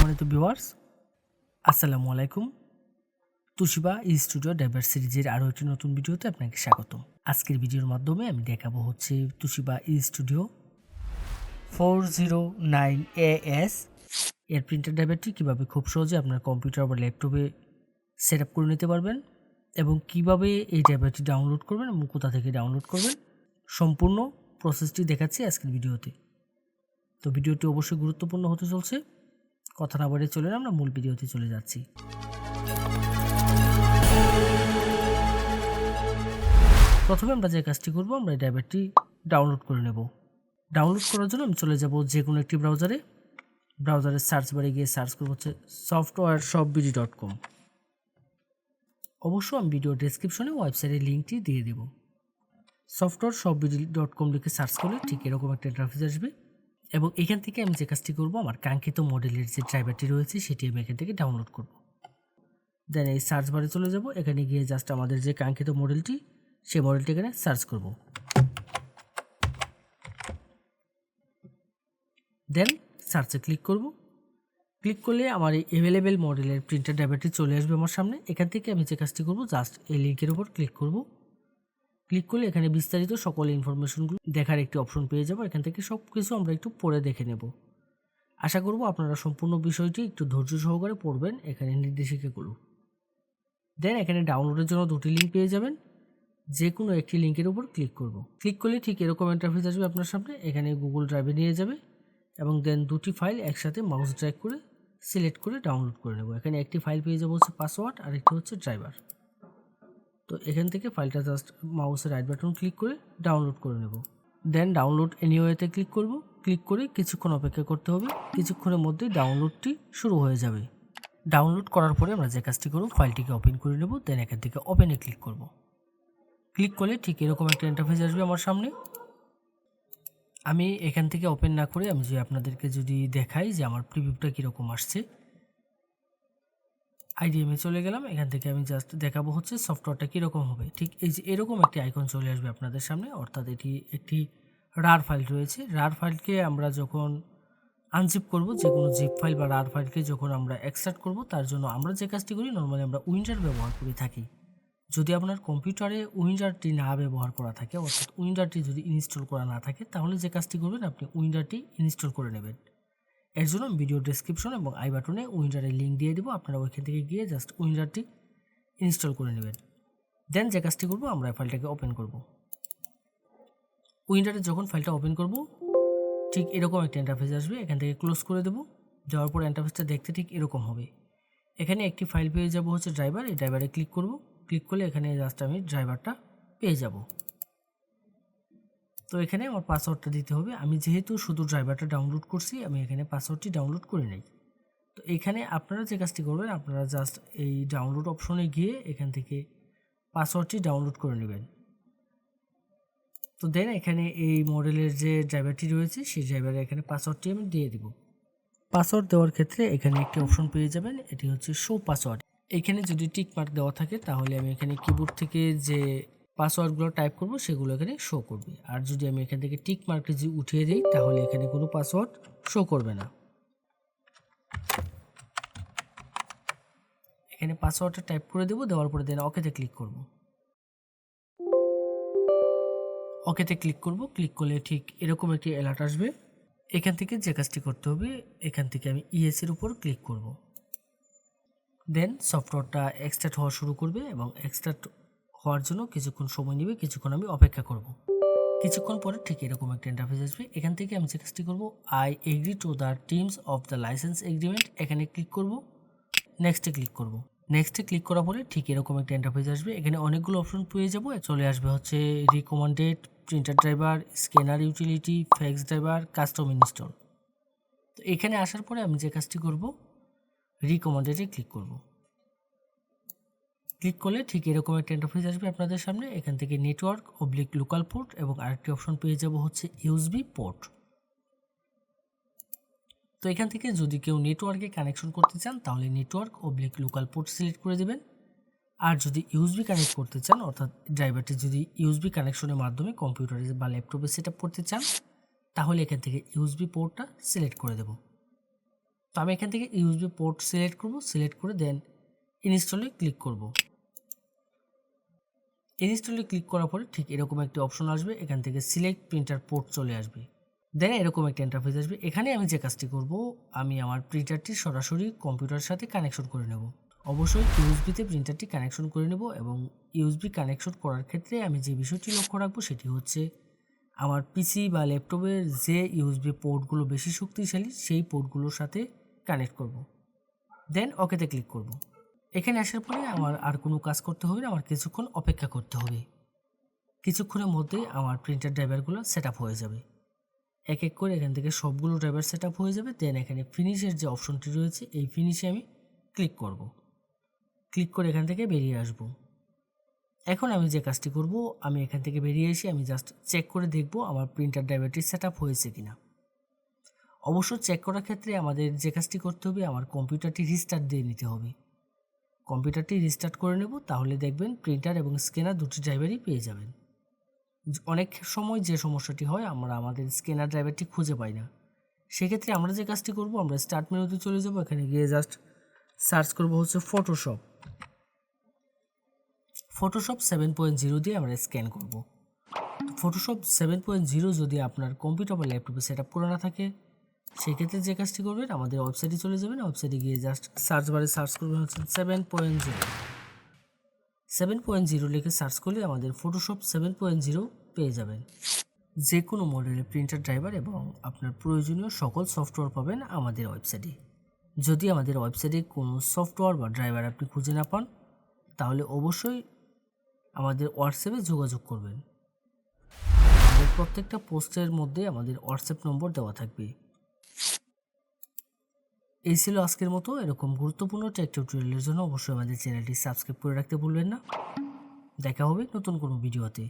সম্মানিত ভিউয়ার্স, আসসালামু আলাইকুম। তুশিবা স্টুডিও ড্রাইভার সিরিজের আরও একটি নতুন ভিডিওতে আপনাকে স্বাগতম। আজকের ভিডিওর মাধ্যমে আমি দেখাবো হচ্ছে তুশিবা স্টুডিও 409AS এর প্রিন্টার ড্রাইভারটি কীভাবে খুব সহজে আপনার কম্পিউটার বা ল্যাপটপে সেট আপ করে নিতে পারবেন এবং কিভাবে এই ড্রাইভারটি ডাউনলোড করবেন এবং কোথা থেকে ডাউনলোড করবেন, সম্পূর্ণ প্রসেসটি দেখাচ্ছি আজকের ভিডিওতে। তো ভিডিওটি অবশ্যই গুরুত্বপূর্ণ হতে চলছে। কথা না বাড়িয়ে চলে আমরা মূল ভিডিওতে চলে যাচ্ছি। প্রথমে আমরা যে কাজটি করব, আমরা এই ড্রাইভারটি ডাউনলোড করে নেব। ডাউনলোড করার জন্য আমি চলে যাব যে কোনো একটি ব্রাউজারের সার্চ বারে গিয়ে সার্চ করব হচ্ছে softwareshopbd.com। অবশ্য আমি ভিডিও ডেসক্রিপশনে ওয়েবসাইটের লিঙ্কটি দিয়ে দেব। softwareshopbd.com লিখে সার্চ করলে ঠিক এরকম একটা ইন্টারফেস আসবে এবং এখান থেকে আমি যে কাজটি করব, আমার কাঙ্ক্ষিত মডেলের যে ড্রাইভারটি রয়েছে সেটি আমি এখান থেকে ডাউনলোড করব। দেন এই সার্চ বারে চলে যাব, এখানে গিয়ে জাস্ট আমাদের যে কাঙ্ক্ষিত মডেলটি সেই মডেলটি এখানে সার্চ করব। দেন সার্চে ক্লিক করব। ক্লিক করলে আমার এই অ্যাভেলেবেল মডেলের প্রিন্টার ড্রাইভারটি চলে আসবে আমার সামনে। এখান থেকে আমি যে কাজটি করব, জাস্ট এই লিঙ্কের উপর ক্লিক করব। ক্লিক করলে এখানে বিস্তারিত সকল ইনফরমেশনগুলো দেখার একটি অপশন পেয়ে যাব। এখান থেকে সব কিছু আমরা একটু পরে দেখে নেব। আশা করব আপনারা সম্পূর্ণ বিষয়টি একটু ধৈর্য সহকারে পড়বেন এখানে নির্দেশিকাগুলো। দেন এখানে ডাউনলোডের জন্য দুটি লিঙ্ক পেয়ে যাবেন, যে কোনো একটি লিঙ্কের উপর ক্লিক করব। ক্লিক করলে ঠিক এরকম ইন্টারফেস আসবে আপনার সামনে। এখানে গুগল ড্রাইভে নিয়ে যাবে এবং দেন দুটি ফাইল একসাথে মাউস ড্র্যাগ করে সিলেক্ট করে ডাউনলোড করে নেব। এখানে একটি ফাইল পেয়ে যাবো হচ্ছে পাসওয়ার্ড আর একটি হচ্ছে ড্রাইভার। তো এখান থেকে ফাইলটা জাস্ট মাউসের রাইট বাটন ক্লিক করে ডাউনলোড করে নেব। দেন ডাউনলোড এনিওয়েতে ক্লিক করব। ক্লিক করে কিছুক্ষণ অপেক্ষা করতে হবে। কিছুক্ষণের মধ্যে ডাউনলোডটি শুরু হয়ে যাবে। ডাউনলোড করার পরে আমরা যে কাজটি করব, ফাইলটিকে ওপেন করে নেব। দেন এখান থেকে ওপেনে ক্লিক করব। ক্লিক করলে ঠিক এরকম একটা ইন্টারফেস আসবে আমার সামনে। আমি এখান থেকে ওপেন না করে আমি আপনাদেরকে যদি দেখাই যে আমার প্রিভিউটা কীরকম আসছে, আইডিএমে চলে গেলাম। এখান থেকে আমি জাস্ট দেখাবো হচ্ছে সফটওয়্যারটা কীরকম হবে। ঠিক এই যে এরকম একটি আইকন চলে আসবে আপনাদের সামনে, অর্থাৎ এটি একটি রার ফাইল রয়েছে। রার ফাইলকে আমরা যখন আনজিপ করব, যে কোনো জিপ ফাইল বা রার ফাইলকে যখন আমরা এক্সট্রাক্ট করব, তার জন্য আমরা যে কাজটি করি, নর্মালি আমরা উইন্ডার ব্যবহার করে থাকি। যদি আপনার কম্পিউটারে উইন্ডারটি না ব্যবহার করা থাকে, অর্থাৎ উইন্ডারটি যদি ইনস্টল করা না থাকে, তাহলে যে কাজটি করবেন, আপনি উইন্ডারটি ইনস্টল করে নেবেন। এর জন্য ভিডিও ডেসক্রিপশন এবং আই বাটনে উইন্ডারের লিঙ্ক দিয়ে দেবো, আপনারা ওইখান থেকে গিয়ে জাস্ট উইন্ডারটি ইনস্টল করে নেবেন। দেন যে কাজটি করব, আমরা ফাইলটাকে ওপেন করব। উইন্ডারে যখন ফাইলটা ওপেন করব, ঠিক এরকম একটা ইন্টারফেস আসবে। এখান থেকে ক্লোজ করে দেবো। যাওয়ার পর ইন্টারফেসটা দেখতে ঠিক এরকম হবে। এখানে একটি ফাইল পেয়ে যাব হচ্ছে ড্রাইভার। এই ড্রাইভারে ক্লিক করব। ক্লিক করলে এখানে জাস্ট আমি ড্রাইভারটা পেয়ে যাব। তো এখানে আমার পাসওয়ার্ডটা দিতে হবে। আমি যেহেতু শুধু ড্রাইভারটা ডাউনলোড করছি, আমি এখানে পাসওয়ার্ডটি ডাউনলোড করে নেই। তো এখানে আপনারা যে কাজটি করবেন, আপনারা জাস্ট এই ডাউনলোড অপশনে গিয়ে এখান থেকে পাসওয়ার্ডটি ডাউনলোড করে নেবেন। তো দেন এখানে এই মডেলের যে ড্রাইভারটি রয়েছে, সেই ড্রাইভারে এখানে পাসওয়ার্ডটি আমি দিয়ে দিব। পাসওয়ার্ড দেওয়ার ক্ষেত্রে এখানে একটি অপশন পেয়ে যাবেন, এটি হচ্ছে শো পাসওয়ার্ড। এখানে যদি টিক মার্ক দেওয়া থাকে, তাহলে আমি এখানে কিবোর্ড থেকে যে পাসওয়ার্ডগুলো টাইপ করব সেগুলো এখানে শো করবে। আর যদি আমি এখান থেকে টিক মার্কটি যদি উঠিয়ে দিই, তাহলে এখানে কোনো পাসওয়ার্ড শো করবে না। এখানে পাসওয়ার্ডটা টাইপ করে দেবো। দেওয়ার পরে দেন ওকেতে ক্লিক করব। ওকেতে ক্লিক করব। ক্লিক করলে ঠিক এরকম একটি অ্যালার্ট আসবে। এখান থেকে যে কাজটি করতে হবে, এখান থেকে আমি ইএসের উপর ক্লিক করব। দেন সফটওয়্যারটা এক্সট্রাক্ট হওয়া শুরু করবে এবং এক্সট্রাক্ট হওয়ার জন্য কিছুক্ষণ সময় নেবে। কিছুক্ষণ আমি অপেক্ষা করব। কিছুক্ষণ পরে ঠিক এরকম একটা ইন্টারফেস আসবে। এখান থেকে আমি যে কাজটি করব, I agree to the terms of the licence agreement, এখানে ক্লিক করব। নেক্সটে ক্লিক করব। নেক্সটে ক্লিক করার পরে ঠিক এরকম একটা ইন্টারফেস আসবে। এখানে অনেকগুলো অপশন পেয়ে যাব। চলে আসবে হচ্ছে recommended, printer driver, scanner utility, fax driver, custom install. তো এখানে আসার পরে আমি যে কাজটি করব, রিকমেন্ডেডে ক্লিক করব। ক্লিক করলে ঠিক এরকম একটা ইন্টারফেস আসবে আপনাদের সামনে। এখান থেকে নেটওয়ার্ক লোকাল পোর্ট এবং আরেকটি অপশন পেয়ে যাব হচ্ছে ইউএসবি পোর্ট। তো এখান থেকে যদি কেউ নেটওয়ার্কে কানেকশন করতে চান, তাহলে নেটওয়ার্ক লোকাল পোর্ট সিলেক্ট করে দেবেন। আর যদি ইউএসবি কানেক্ট করতে চান, অর্থাৎ ড্রাইভারটি যদি ইউএসবি কানেকশনের মাধ্যমে কম্পিউটারে বা ল্যাপটপে সেট আপ করতে চান, তাহলে এখান থেকে ইউএসবি পোর্টটা সিলেক্ট করে দেব। তো আমি এখান থেকে ইউএসবি পোর্ট সিলেক্ট করব, সিলেক্ট করে দেন ইনস্টলে ক্লিক করব। ইনস্টলে ক্লিক করার পরে ঠিক এরকম একটি অপশন আসবে, এখান থেকে সিলেক্ট প্রিন্টার পোর্ট চলে আসবে। দেন এরকম একটা ইন্টারফেস আসবে। এখানে আমি যে কাজটি করব, আমি আমার প্রিন্টারটি সরাসরি কম্পিউটারের সাথে কানেকশন করে নেব। অবশ্যই ইউএসবিতে প্রিন্টারটি কানেকশন করে নেব এবং ইউএসবি কানেকশন করার ক্ষেত্রে আমি যে বিষয়টি লক্ষ্য রাখবো সেটি হচ্ছে আমার পিসি বা ল্যাপটপের যে ইউএসবি পোর্টগুলো বেশি শক্তিশালী সেই পোর্টগুলোর সাথে কানেক্ট করব। দেন ওকেতে ক্লিক করব। এখানে আসার পরে আমার আর কোনো কাজ করতে হবে না, আমার কিছুক্ষণ অপেক্ষা করতে হবে। কিছুক্ষণের মধ্যেই আমার প্রিন্টার ড্রাইভারগুলো সেট আপ হয়ে যাবে। এক এক করে এখান থেকে সবগুলো ড্রাইভার সেট আপ হয়ে যাবে। দেন এখানে ফিনিশের যে অপশনটি রয়েছে এই ফিনিশে আমি ক্লিক করব। ক্লিক করে এখান থেকে বেরিয়ে আসব। এখন আমি যে কাজটি করব, আমি এখান থেকে বেরিয়ে এসে আমি জাস্ট চেক করে দেখব আমার প্রিন্টার ড্রাইভারটি সেট আপ হয়েছে কিনা। অবশ্য চেক করার ক্ষেত্রে আমাদের যে কাজটি করতে হবে, আমার কম্পিউটারটি রিস্টার্ট দিয়ে নিতে হবে। কম্পিউটারটি রিস্টার্ট করে নেব, তাহলে দেখবেন প্রিন্টার এবং স্ক্যানার দুটি ড্রাইভারই পেয়ে যাবেন। অনেক সময় যে সমস্যাটি হয়, আমরা আমাদের স্ক্যানার ড্রাইভারটি খুঁজে পাই না। সেক্ষেত্রে আমরা যে কাজটি করব, আমরা স্টার্ট মেনুতে চলে যাব, এখানে গিয়ে জাস্ট সার্চ করব হচ্ছে ফটোশপ 7.0 দিয়ে আমরা স্ক্যান করব। ফটোশপ 7.0 যদি আপনার কম্পিউটার বা ল্যাপটপে সেট আপ করা না থাকে, সেক্ষেত্রে যে কাজটি করবেন, আমাদের ওয়েবসাইটে চলে যাবেন। ওয়েবসাইটে গিয়ে জাস্ট সার্চ বারে সার্চ করবেন হচ্ছে 7.0 লিখে সার্চ করলে আমাদের ফটোশপ 7.0 পেয়ে যাবেন। যে কোনো মডেলের প্রিন্টার ড্রাইভার এবং আপনার প্রয়োজনীয় সকল সফটওয়্যার পাবেন আমাদের ওয়েবসাইটে। যদি আমাদের ওয়েবসাইটে কোনো সফটওয়্যার বা ড্রাইভার আপনি খুঁজে না পান, তাহলে অবশ্যই আমাদের হোয়াটসঅ্যাপে যোগাযোগ করবেন। আমাদের প্রত্যেকটা পোস্টের মধ্যে আমাদের হোয়াটসঅ্যাপ নম্বর দেওয়া থাকবে। এই ছিল আজকের মতো। এরকম গুরুত্বপূর্ণ টেক টিউটোরিয়ালের জন্য অবশ্যই আমাদের চ্যানেলটি সাবস্ক্রাইব করে রাখতে ভুলবেন না। দেখা হবে নতুন কোনো ভিডিওতে।